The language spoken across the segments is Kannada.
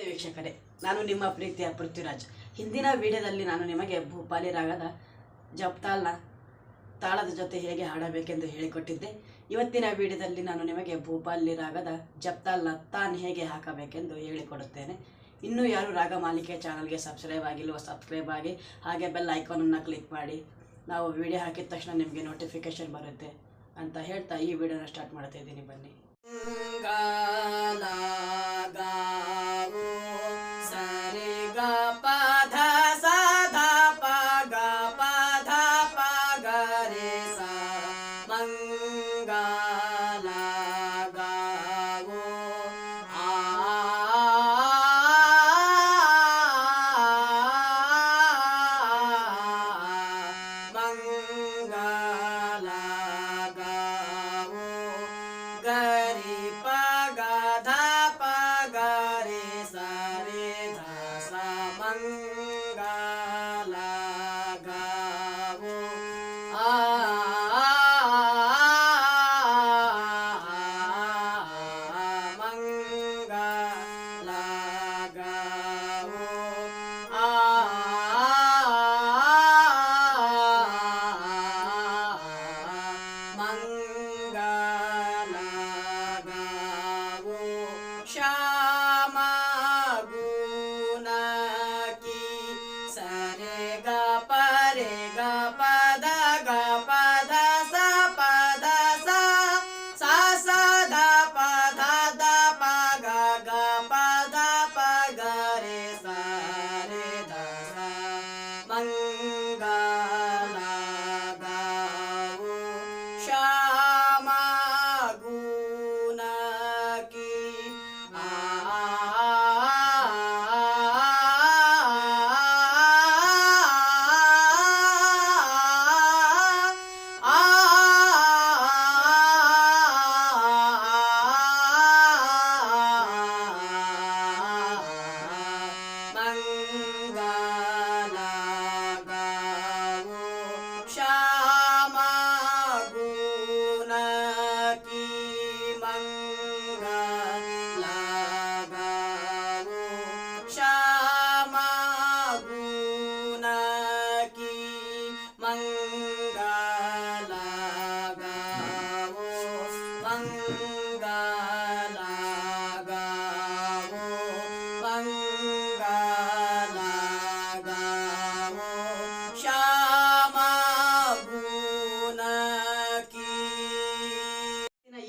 ವೀಕ್ಷಕರೇ, ನಾನು ನಿಮ್ಮ ಪ್ರೀತಿಯ ಪೃಥ್ವಿರಾಜ್. ಹಿಂದಿನ ವಿಡಿಯೋದಲ್ಲಿ ನಾನು ನಿಮಗೆ ಭೂಪಾಲಿ ರಾಗದ ಜಪ್ತಾಲ್ನ ತಾಳದ ಜೊತೆ ಹೇಗೆ ಹಾಡಬೇಕೆಂದು ಹೇಳಿಕೊಟ್ಟಿದ್ದೆ. ಇವತ್ತಿನ ವಿಡಿಯೋದಲ್ಲಿ ನಾನು ನಿಮಗೆ ಭೂಪಾಲಿ ರಾಗದ ಜಪ್ತಾಲ್ನ ತಾನ್ ಹೇಗೆ ಹಾಕಬೇಕೆಂದು ಹೇಳಿಕೊಡುತ್ತೇನೆ. ಇನ್ನೂ ಯಾರು ರಾಗ ಮಾಲಿಕೆ ಚಾನಲ್ಗೆ ಸಬ್ಸ್ಕ್ರೈಬ್ ಆಗಿಲ್ವೋ ಸಬ್ಸ್ಕ್ರೈಬ್ ಆಗಿ, ಹಾಗೆ ಬೆಲ್ ಐಕಾನನ್ನು ಕ್ಲಿಕ್ ಮಾಡಿ. ನಾವು ವಿಡಿಯೋ ಹಾಕಿದ ತಕ್ಷಣ ನಿಮಗೆ ನೋಟಿಫಿಕೇಶನ್ ಬರುತ್ತೆ ಅಂತ ಹೇಳ್ತಾ ಈ ವಿಡಿಯೋನ ಸ್ಟಾರ್ಟ್ ಮಾಡ್ತಾ ಇದ್ದೀನಿ. ಬನ್ನಿ.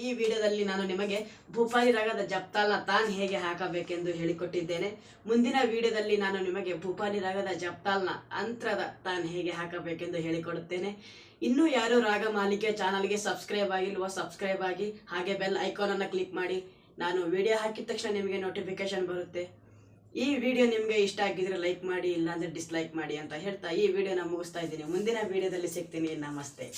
ಈ ವಿಡಿಯೋದಲ್ಲಿ ನಾನು ನಿಮಗೆ ಭೂಪಾಲಿ ರಾಗದ ಜಪ್ತಾಲ್ನ ತಾನ್ ಹೇಗೆ ಹಾಕಬೇಕೆಂದು ಹೇಳಿಕೊಟ್ಟಿದ್ದೇನೆ. ಮುಂದಿನ ವಿಡಿಯೋದಲ್ಲಿ ನಾನು ನಿಮಗೆ ಭೂಪಾಲಿ ರಾಗದ ಜಪ್ತಾಲ್ನ ಅಂತ್ರದ ತಾನ್ ಹೇಗೆ ಹಾಕಬೇಕೆಂದು ಹೇಳಿಕೊಡುತ್ತೇನೆ. ಇನ್ನೂ ಯಾರು ರಾಗ ಮಾಲಿಕೆ ಚಾನಲ್ಗೆ ಸಬ್ಸ್ಕ್ರೈಬ್ ಆಗಿಲ್ವೋ ಸಬ್ಸ್ಕ್ರೈಬ್ ಆಗಿ, ಹಾಗೆ ಬೆಲ್ ಐಕಾನನ್ನು ಕ್ಲಿಕ್ ಮಾಡಿ. ನಾನು ವಿಡಿಯೋ ಹಾಕಿದ ತಕ್ಷಣ ನಿಮಗೆ ನೋಟಿಫಿಕೇಶನ್ ಬರುತ್ತೆ. ಈ ವಿಡಿಯೋ ನಿಮಗೆ ಇಷ್ಟ ಆಗಿದ್ರೆ ಲೈಕ್ ಮಾಡಿ, ಇಲ್ಲಾಂದ್ರೆ ಡಿಸ್ಲೈಕ್ ಮಾಡಿ ಅಂತ ಹೇಳ್ತಾ ಈ ವಿಡಿಯೋನ ಮುಗಿಸ್ತಾ ಇದ್ದೀನಿ. ಮುಂದಿನ ವಿಡಿಯೋದಲ್ಲಿ ಸಿಗ್ತೀನಿ. ನಮಸ್ತೆ.